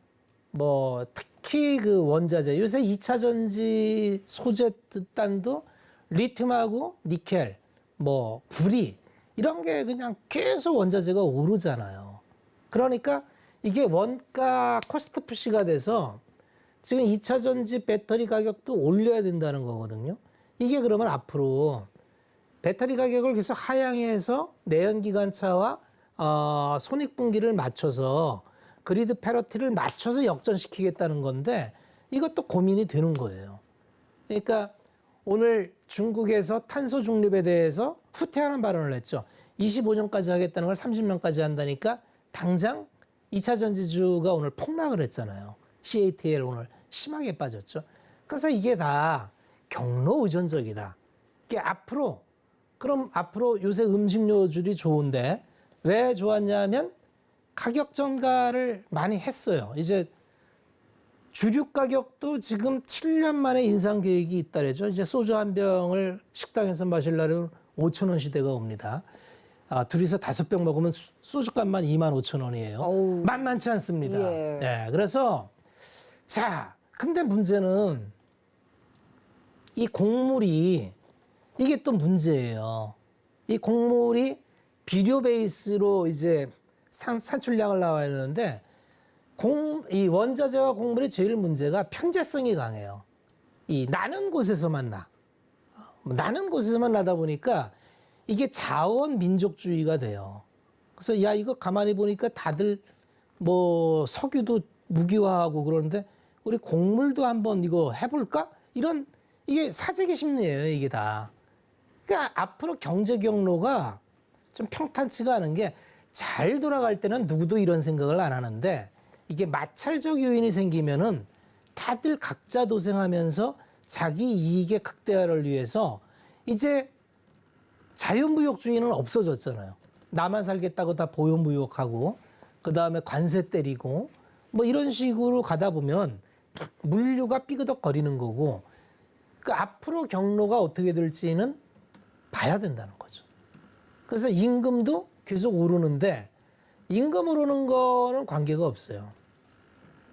뭐 특히 그 원자재 요새 2차 전지 소재 단도 리튬하고 니켈 뭐 구리 이런 게 그냥 계속 원자재가 오르잖아요. 그러니까 이게 원가 코스트 푸시가 돼서 지금 2차 전지 배터리 가격도 올려야 된다는 거거든요. 이게 그러면 앞으로 배터리 가격을 계속 하향해서 내연기관차와 손익분기를 맞춰서 그리드 패러티를 맞춰서 역전시키겠다는 건데 이것도 고민이 되는 거예요. 그러니까 오늘 중국에서 탄소 중립에 대해서 후퇴하는 발언을 했죠. 25년까지 하겠다는 걸 30년까지 한다니까 당장 2차 전지주가 오늘 폭락을 했잖아요. CATL 오늘 심하게 빠졌죠. 그래서 이게 다 경로 의존적이다. 이게 그럼 앞으로 요새 음식료줄이 좋은데 왜 좋았냐면 가격 전가를 많이 했어요. 이제 주류 가격도 지금 7년 만에 인상 계획이 있다래죠. 이제 소주 한 병을 식당에서 마시려면 5,000원 시대가 옵니다. 둘이서 5병 먹으면 소주값만 25,000원이에요. 어우. 만만치 않습니다. 예. 네, 그래서 자, 근데 문제는 이 곡물이 이게 또 문제예요. 이 곡물이 비료 베이스로 이제 산출량을 나와야 되는데 이 원자재와 곡물의 제일 문제가 편재성이 강해요. 이 나는 곳에서만 나. 나는 곳에서만 나다 보니까 이게 자원 민족주의가 돼요. 그래서 야 이거 가만히 보니까 다들 뭐 석유도 무기화하고 그러는데 우리 곡물도 한번 이거 해볼까? 이게 사재기 심리예요, 이게 다. 그러니까 앞으로 경제 경로가 좀 평탄치가 않은 게 잘 돌아갈 때는 누구도 이런 생각을 안 하는데 이게 마찰적 요인이 생기면은 다들 각자 도생하면서 자기 이익의 극대화를 위해서 이제 자유무역주의는 없어졌잖아요. 나만 살겠다고 다 보유무역하고 그 다음에 관세 때리고 뭐 이런 식으로 가다 보면 물류가 삐그덕거리는 거고 그 앞으로 경로가 어떻게 될지는 봐야 된다는 거죠. 그래서 임금도 계속 오르는데 임금 오르는 거는 관계가 없어요.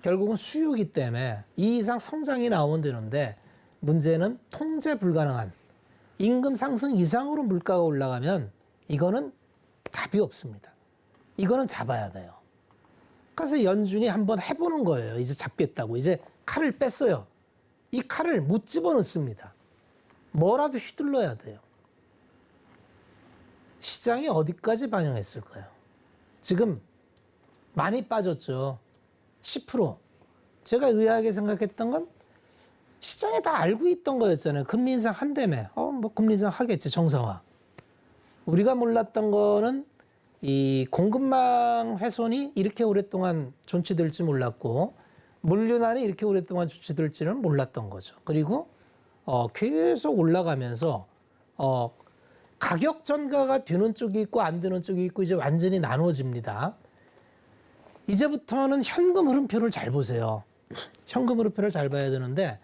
결국은 수요이기 때문에 이 이상 성장이 나오면 되는데 문제는 통제 불가능한 임금 상승 이상으로 물가가 올라가면 이거는 답이 없습니다. 이거는 잡아야 돼요. 그래서 연준이 한번 해보는 거예요. 이제 잡겠다고. 이제 칼을 뺐어요. 이 칼을 못 집어넣습니다. 뭐라도 휘둘러야 돼요. 시장이 어디까지 반영했을까요? 지금 많이 빠졌죠. 10%. 제가 의아하게 생각했던 건 시장에 다 알고 있던 거였잖아요. 금리 인상 한다며. 뭐 금리 인상 하겠지, 정상화. 우리가 몰랐던 거는 이 공급망 훼손이 이렇게 오랫동안 존치될지 몰랐고 물류난이 이렇게 오랫동안 존치될지는 몰랐던 거죠. 그리고 계속 올라가면서 가격 전가가 되는 쪽이 있고 안 되는 쪽이 있고 이제 완전히 나눠집니다. 이제부터는 현금 흐름표를 잘 보세요. 현금 흐름표를 잘 봐야 되는데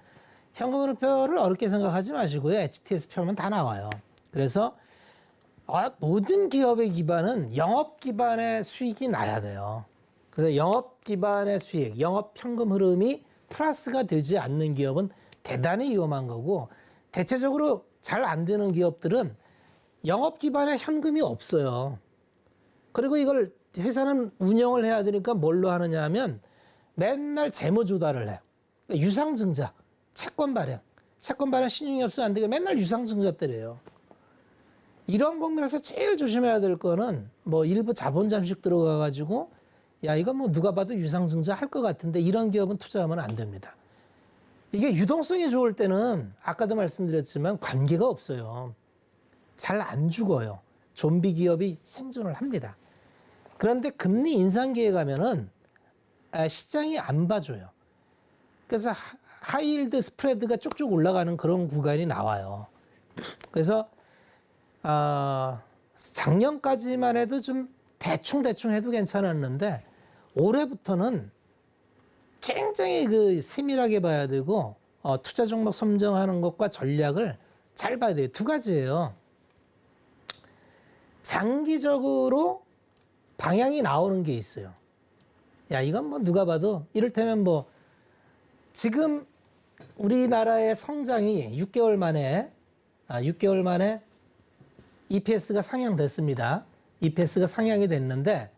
현금 흐름표를 어렵게 생각하지 마시고요. HTS 표면 다 나와요. 그래서 모든 기업의 기반은 영업 기반의 수익이 나야 돼요. 그래서 영업 기반의 수익, 영업 현금 흐름이 플러스가 되지 않는 기업은 대단히 위험한 거고 대체적으로 잘 안 되는 기업들은 영업 기반의 현금이 없어요. 그리고 이걸 회사는 운영을 해야 되니까 뭘로 하느냐 하면 맨날 재무 조달을 해요. 그러니까 유상증자, 채권 발행 신용이 없으면 안 되게 맨날 유상증자 때려요. 이런 국면에서 제일 조심해야 될 거는 뭐 일부 자본 잠식 들어가 가지고 야 이건 뭐 누가 봐도 유상증자 할 것 같은데 이런 기업은 투자하면 안 됩니다. 이게 유동성이 좋을 때는 아까도 말씀드렸지만 관계가 없어요. 잘 안 죽어요. 좀비 기업이 생존을 합니다. 그런데 금리 인상기에 가면은 시장이 안 봐줘요. 그래서 하이힐드 스프레드가 쭉쭉 올라가는 그런 구간이 나와요. 그래서 작년까지만 해도 좀 대충 해도 괜찮았는데 올해부터는 굉장히 그 세밀하게 봐야 되고 투자 종목 선정하는 것과 전략을 잘 봐야 돼요. 두 가지예요. 장기적으로 방향이 나오는 게 있어요. 야 이건 뭐 누가 봐도 이를테면 뭐 지금 우리나라의 성장이 6개월 만에 EPS가 상향됐습니다. EPS가 상향이 됐는데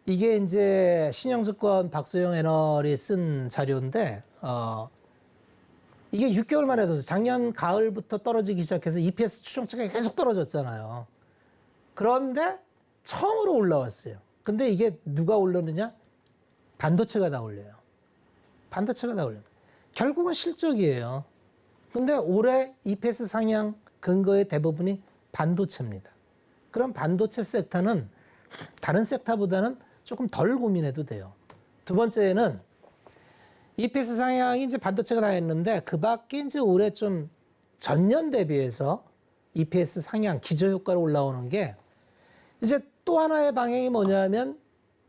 이게 이제 신영증권 박소영 애널이 쓴 자료인데 이게 6개월 만에 도 작년 가을부터 떨어지기 시작해서 EPS 추정치가 계속 떨어졌잖아요. 그런데 처음으로 올라왔어요. 근데 이게 누가 올랐느냐? 반도체가 다 올려요. 반도체가 다 올려요. 결국은 실적이에요. 근데 올해 EPS 상향 근거의 대부분이 반도체입니다. 그럼 반도체 섹터는 다른 섹터보다는 조금 덜 고민해도 돼요. 두 번째는 EPS 상향이 이제 반도체가 다 했는데 그 밖에 이제 올해 좀 전년 대비해서 EPS 상향 기저효과로 올라오는 게 이제 또 하나의 방향이 뭐냐면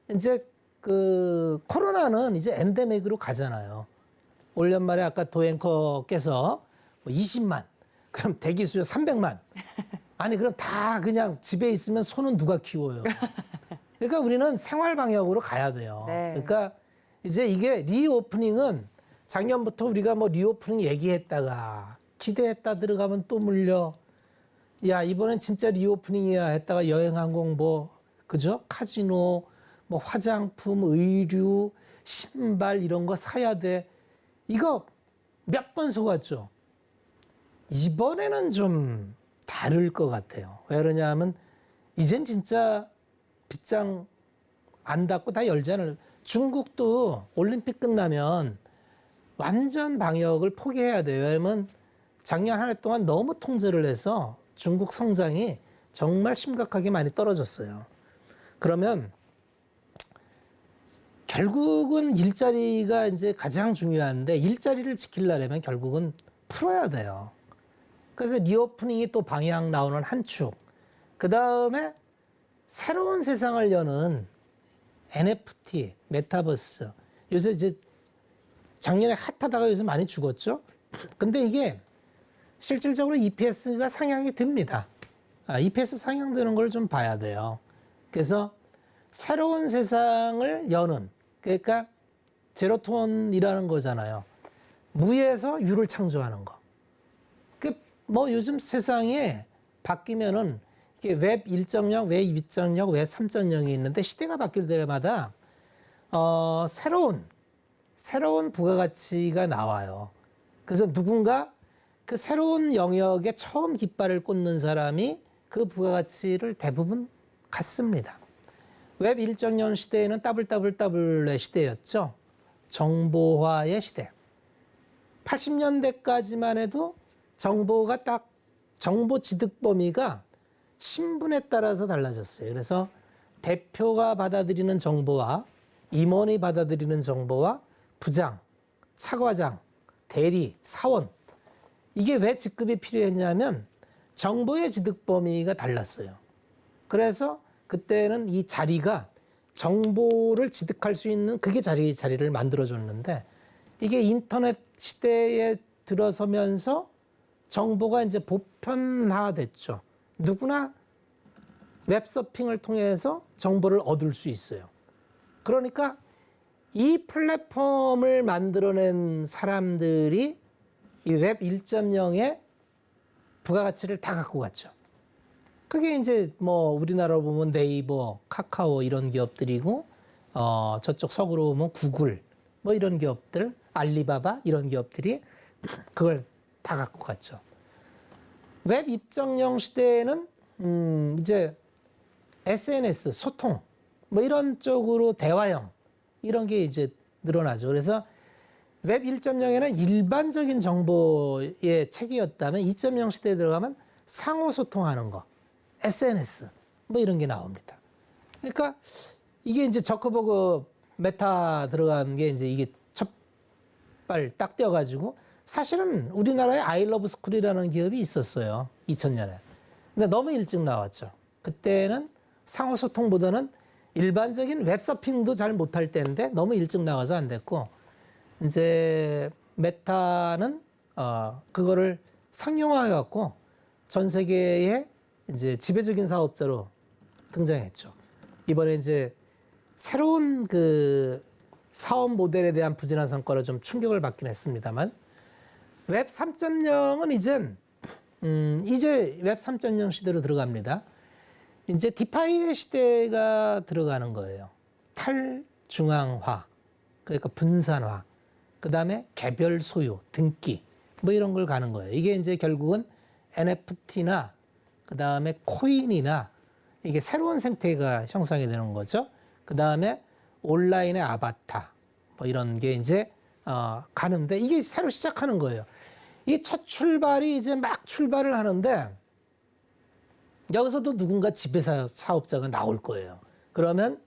이제 그 코로나는 이제 엔데믹으로 가잖아요. 올 연말에 아까 도앵커께서 20만, 그럼 대기 수요 300만. 아니 그럼 다 그냥 집에 있으면 소는 누가 키워요? 그러니까 우리는 생활 방역으로 가야 돼요. 네. 그러니까 이제 이게 리오프닝은 작년부터 우리가 뭐 리오프닝 얘기했다가 기대했다 들어가면 또 물려. 야 이번엔 진짜 리오프닝이야 했다가 여행항공 뭐 그죠? 카지노 뭐 화장품, 의류, 신발 이런 거 사야 돼. 이거 몇 번 속았죠. 이번에는 좀 다를 것 같아요. 왜 그러냐면 이젠 진짜 빗장 안 닫고 다 열잖아요. 중국도 올림픽 끝나면 완전 방역을 포기해야 돼요. 왜냐면 작년 한 해 동안 너무 통제를 해서 중국 성장이 정말 심각하게 많이 떨어졌어요. 그러면 결국은 일자리가 이제 가장 중요한데 일자리를 지키려면 결국은 풀어야 돼요. 그래서 리오프닝이 또 방향 나오는 한 축. 그 다음에 새로운 세상을 여는 NFT, 메타버스. 요새 이제 작년에 핫하다가 요새 많이 죽었죠. 근데 이게 실질적으로 EPS가 상향이 됩니다. EPS 상향되는 걸 좀 봐야 돼요. 그래서 새로운 세상을 여는, 그러니까 제로톤이라는 거잖아요. 무에서 유를 창조하는 거. 뭐 요즘 세상에 바뀌면은 이게 웹 1.0, 웹 2.0, 웹 3.0이 있는데 시대가 바뀔 때마다 새로운 부가가치가 나와요. 그래서 누군가 그 새로운 영역에 처음 깃발을 꽂는 사람이 그 부가가치를 대부분 갖습니다. 웹 1.0 시대에는 더블의 시대였죠. 정보화의 시대. 80년대까지만 해도 정보가 딱 정보 취득 범위가 신분에 따라서 달라졌어요. 그래서 대표가 받아들이는 정보와 임원이 받아들이는 정보와 부장, 차과장, 대리, 사원 이게 왜 직급이 필요했냐면 정보의 취득 범위가 달랐어요. 그래서 그때는 이 자리가 정보를 취득할 수 있는 그게 자리를 만들어줬는데 이게 인터넷 시대에 들어서면서 정보가 이제 보편화됐죠. 누구나 웹서핑을 통해서 정보를 얻을 수 있어요. 그러니까 이 플랫폼을 만들어낸 사람들이 이 웹 1.0의 부가가치를 다 갖고 갔죠. 그게 이제 뭐 우리나라로 보면 네이버, 카카오 이런 기업들이고 저쪽 서구로 보면 구글 뭐 이런 기업들, 알리바바 이런 기업들이 그걸 다 갖고 갔죠. 웹 2.0 시대에는 이제 SNS, 소통 뭐 이런 쪽으로 대화형 이런 게 이제 늘어나죠. 그래서 웹 1.0에는 일반적인 정보의 체계였다면 2.0 시대에 들어가면 상호 소통하는 거, SNS 뭐 이런 게 나옵니다. 그러니까 이게 이제 저커버그 메타 들어간 게 이제 이게 첫 발 딱 떼어가지고 사실은 우리나라에 아이러브스쿨이라는 기업이 있었어요. 2000년에. 근데 너무 일찍 나왔죠. 그때는 상호 소통보다는 일반적인 웹서핑도 잘 못할 때인데 너무 일찍 나와서 안 됐고 이제 메타는 그거를 상용화해 갖고 전 세계에 이제 지배적인 사업자로 등장했죠. 이번에 이제 새로운 그 사업 모델에 대한 부진한 성과로 좀 충격을 받긴 했습니다만 웹 3.0은 이제 웹 3.0 시대로 들어갑니다. 이제 디파이의 시대가 들어가는 거예요. 탈중앙화, 그러니까 분산화, 그 다음에 개별 소유, 등기, 뭐 이런 걸 가는 거예요. 이게 이제 결국은 NFT나 그 다음에 코인이나 이게 새로운 생태계가 형성이 되는 거죠. 그 다음에 온라인의 아바타, 뭐 이런 게 이제 가는데 이게 새로 시작하는 거예요. 이 첫 출발이 이제 막 출발을 하는데 여기서도 누군가 지배사 사업자가 나올 거예요. 그러면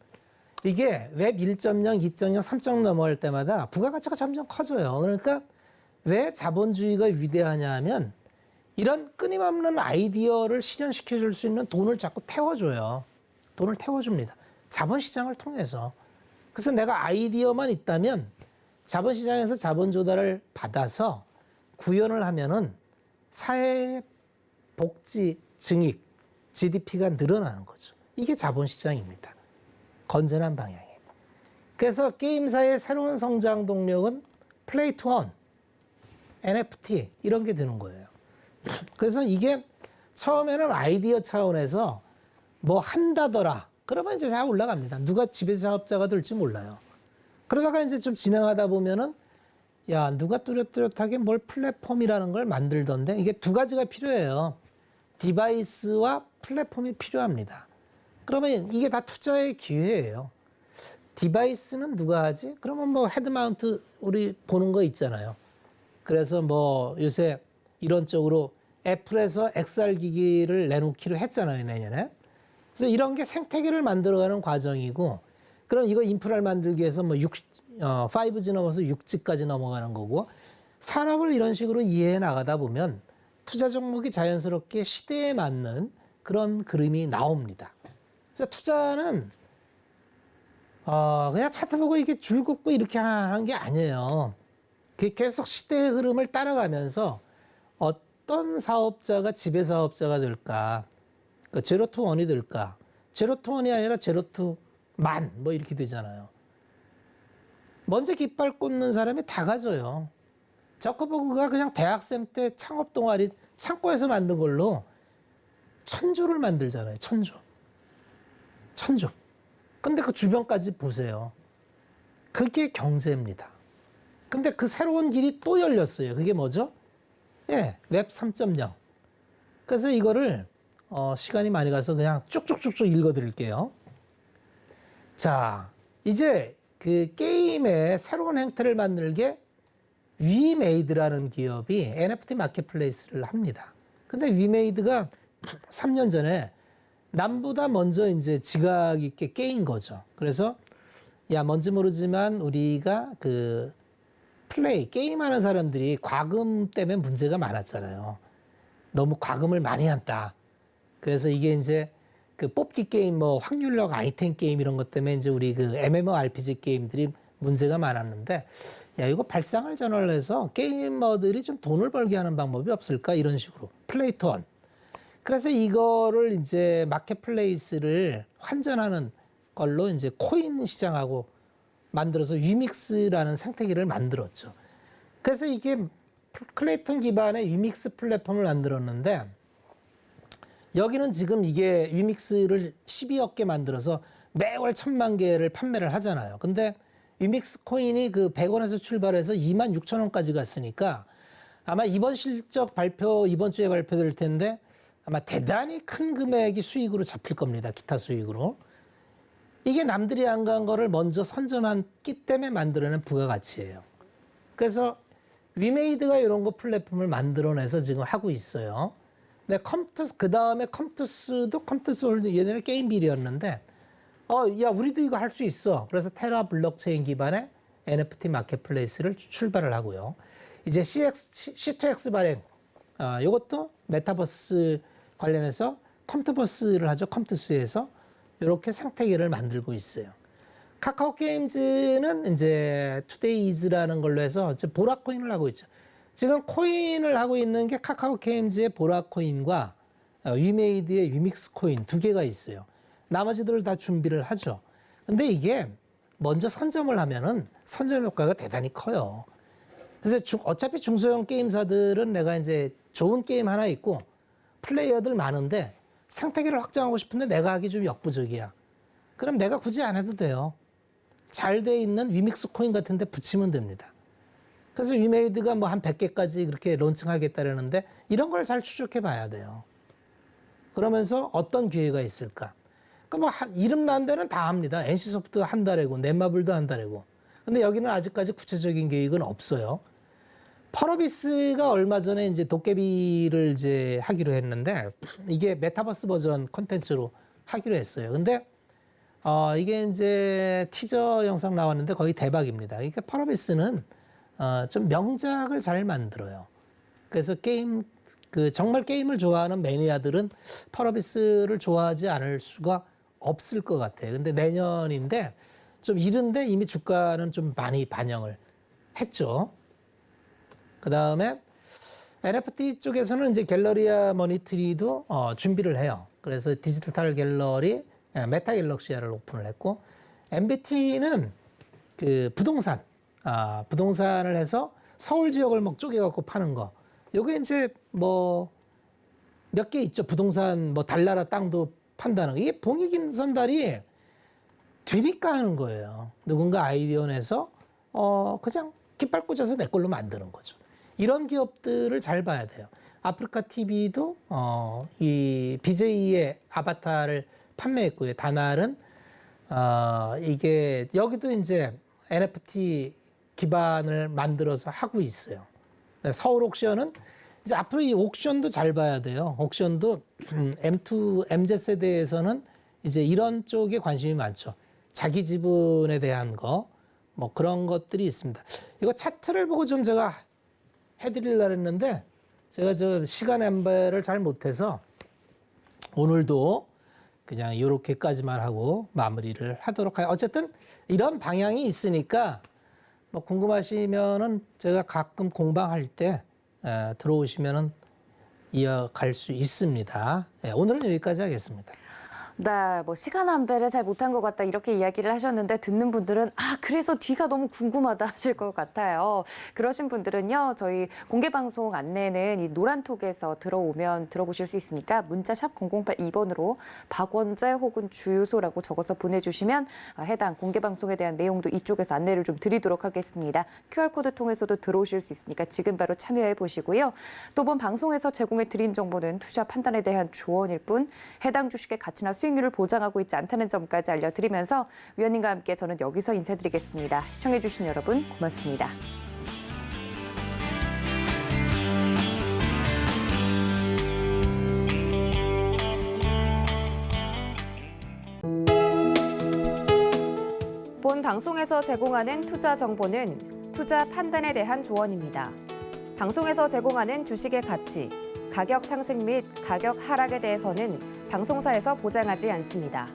이게 웹 1.0, 2.0, 3.0 넘어갈 때마다 부가가치가 점점 커져요. 그러니까 왜 자본주의가 위대하냐 하면 이런 끊임없는 아이디어를 실현시켜 줄 수 있는 돈을 자꾸 태워줘요. 돈을 태워줍니다. 자본시장을 통해서. 그래서 내가 아이디어만 있다면 자본시장에서 자본 조달을 받아서 구현을 하면은 사회 복지 증익, GDP가 늘어나는 거죠. 이게 자본시장입니다. 건전한 방향이에요. 그래서 게임사의 새로운 성장 동력은 플레이 투 원, NFT 이런 게 되는 거예요. 그래서 이게 처음에는 아이디어 차원에서 뭐 한다더라. 그러면 이제 잘 올라갑니다. 누가 지배사업자가 될지 몰라요. 그러다가 이제 좀 진행하다 보면은 야, 누가 뚜렷뚜렷하게 뭘 플랫폼이라는 걸 만들던데 이게 두 가지가 필요해요. 디바이스와 플랫폼이 필요합니다. 그러면 이게 다 투자의 기회예요. 디바이스는 누가 하지? 그러면 뭐 헤드마운트 우리 보는 거 있잖아요. 그래서 뭐 요새 이런 쪽으로 애플에서 XR 기기를 내놓기로 했잖아요, 내년에. 그래서 이런 게 생태계를 만들어가는 과정이고, 그럼 이거 인프라를 만들기 위해서 뭐 5G 넘어서 6G까지 넘어가는 거고, 산업을 이런 식으로 이해해 나가다 보면 투자 종목이 자연스럽게 시대에 맞는 그런 그림이 나옵니다. 그래서 투자는 그냥 차트 보고 이게 줄 긋고 이렇게 하는 게 아니에요. 계속 시대의 흐름을 따라가면서 어떤 사업자가 지배사업자가 될까? 그러니까 제로 투 원이 될까? 제로 투 원이 아니라 제로 투 만 뭐 이렇게 되잖아요. 먼저 깃발 꽂는 사람이 다 가져요. 저커버그가 그냥 대학생 때 창업 동아리 창고에서 만든 걸로 1000조를 만들잖아요. 1000조. 1000조. 근데 그 주변까지 보세요. 그게 경제입니다. 근데 그 새로운 길이 또 열렸어요. 그게 뭐죠? 예, 웹 3.0. 그래서 이거를 시간이 많이 가서 그냥 쭉쭉쭉쭉 읽어드릴게요. 자, 이제 그 게임 게임의 새로운 형태를 만들게 위메이드라는 기업이 NFT 마켓플레이스를 합니다. 근데 위메이드가 3년 전에 남보다 먼저 이제 지각 있게 깨인 거죠. 그래서 야, 뭔지 모르지만 우리가 그 게임하는 사람들이 과금 때문에 문제가 많았잖아요. 너무 과금을 많이 한다. 그래서 이게 이제 그 뽑기 게임, 뭐 확률력 아이템 게임 이런 것 때문에 이제 우리 그 MMORPG 게임들이 문제가 많았는데, 야, 이거 발상을 전환해서 게이머들이 좀 돈을 벌게 하는 방법이 없을까? 이런 식으로. 플레이 투 원. 그래서 이거를 이제 마켓플레이스를 환전하는 걸로 이제 코인 시장하고 만들어서 위믹스라는 생태계를 만들었죠. 그래서 이게 클레이턴 기반의 위믹스 플랫폼을 만들었는데, 여기는 지금 이게 위믹스를 12억 개 만들어서 매월 1000만 개를 판매를 하잖아요. 근데 위믹스 코인이 그 100원에서 출발해서 26,000원까지 갔으니까 아마 이번 실적 발표, 이번 주에 발표될 텐데 아마 대단히 큰 금액이 수익으로 잡힐 겁니다. 기타 수익으로. 이게 남들이 안 간 거를 먼저 선점했기 때문에 만들어낸 부가가치예요. 그래서 위메이드가 이런 거 플랫폼을 만들어내서 지금 하고 있어요. 근데 컴투스, 그 다음에 컴투스도 컴투스 홀드, 얘네는 게임빌이었는데, 야, 우리도 이거 할 수 있어. 그래서 테라 블록체인 기반의 NFT 마켓플레이스를 출발을 하고요. 이제 C2X 발행, 이것도 메타버스 관련해서 컴투버스를 하죠. 컴투스에서 이렇게 생태계를 만들고 있어요. 카카오 게임즈는 이제 투데이즈라는 걸로 해서 보라코인을 하고 있죠. 지금 코인을 하고 있는 게 카카오 게임즈의 보라코인과 위메이드의 위믹스 코인 두 개가 있어요. 나머지들을 다 준비를 하죠. 근데 이게 먼저 선점을 하면은 선점 효과가 대단히 커요. 그래서 어차피 중소형 게임사들은 내가 이제 좋은 게임 하나 있고 플레이어들 많은데 생태계를 확장하고 싶은데 내가 하기 좀 역부족이야. 그럼 내가 굳이 안 해도 돼요. 잘 돼 있는 위믹스 코인 같은 데 붙이면 됩니다. 그래서 위메이드가 뭐 한 100개까지 그렇게 론칭하겠다라는데 이런 걸 잘 추적해 봐야 돼요. 그러면서 어떤 기회가 있을까? 그러니까 뭐 이름 난 데는 다 합니다. NC소프트 한 달이고 넷마블도 한 달이고. 근데 여기는 아직까지 구체적인 계획은 없어요. 펄어비스가 얼마 전에 이제 도깨비를 이제 하기로 했는데 이게 메타버스 버전 콘텐츠로 하기로 했어요. 근데 이게 이제 티저 영상 나왔는데 거의 대박입니다. 그러니까 펄어비스는 좀 명작을 잘 만들어요. 그래서 정말 게임을 좋아하는 매니아들은 펄어비스를 좋아하지 않을 수가 없을 것 같아요. 근데 내년인데 좀 이른데 이미 주가는 좀 많이 반영을 했죠. 그 다음에 NFT 쪽에서는 이제 갤러리아 머니트리도 준비를 해요. 그래서 디지털 갤러리, 메타 갤럭시아를 오픈을 했고, MBT는 그 부동산을 해서 서울 지역을 막 쪼개갖고 파는 거. 요게 이제 뭐 몇 개 있죠. 부동산 뭐 달나라 땅도 판다는 거. 이게 봉익인 선달이 되니까 하는 거예요. 누군가 아이디어 내서 그냥 깃발 꽂아서 내 걸로 만드는 거죠. 이런 기업들을 잘 봐야 돼요. 아프리카 TV도 이 BJ의 아바타를 판매했고요. 다날은 이게 여기도 이제 NFT 기반을 만들어서 하고 있어요. 서울 옥션은 이제 앞으로 이 옥션도 잘 봐야 돼요. 옥션도 MZ 세대에서는 이제 이런 쪽에 관심이 많죠. 자기 지분에 대한 거, 뭐 그런 것들이 있습니다. 이거 차트를 보고 좀 제가 해드리려고 했는데 제가 저 시간 안배를 잘 못해서 오늘도 그냥 이렇게까지만 하고 마무리를 하도록 해요. 어쨌든 이런 방향이 있으니까 뭐 궁금하시면은 제가 가끔 공방할 때 들어오시면은 이어갈 수 있습니다. 오늘은 여기까지 하겠습니다. 네, 뭐 시간 안배를 잘 못한 것 같다 이렇게 이야기를 하셨는데 듣는 분들은 그래서 뒤가 너무 궁금하다 하실 것 같아요. 그러신 분들은요, 저희 공개 방송 안내는 이 노란톡에서 들어오면 들어보실 수 있으니까 문자 샵 0082번으로 박원재 혹은 주유소라고 적어서 보내주시면 해당 공개 방송에 대한 내용도 이쪽에서 안내를 좀 드리도록 하겠습니다. QR코드 통해서도 들어오실 수 있으니까 지금 바로 참여해 보시고요. 또 본 방송에서 제공해 드린 정보는 투자 판단에 대한 조언일 뿐 해당 주식의 가치나 수익 수익률을 보장하고 있지 않다는 점까지 알려드리면서 위원님과 함께 저는 여기서 인사드리겠습니다. 시청해주신 여러분 고맙습니다. 본 방송에서 제공하는 투자 정보는 투자 판단에 대한 조언입니다. 방송에서 제공하는 주식의 가치, 가격 상승 및 가격 하락에 대해서는 방송사에서 보장하지 않습니다.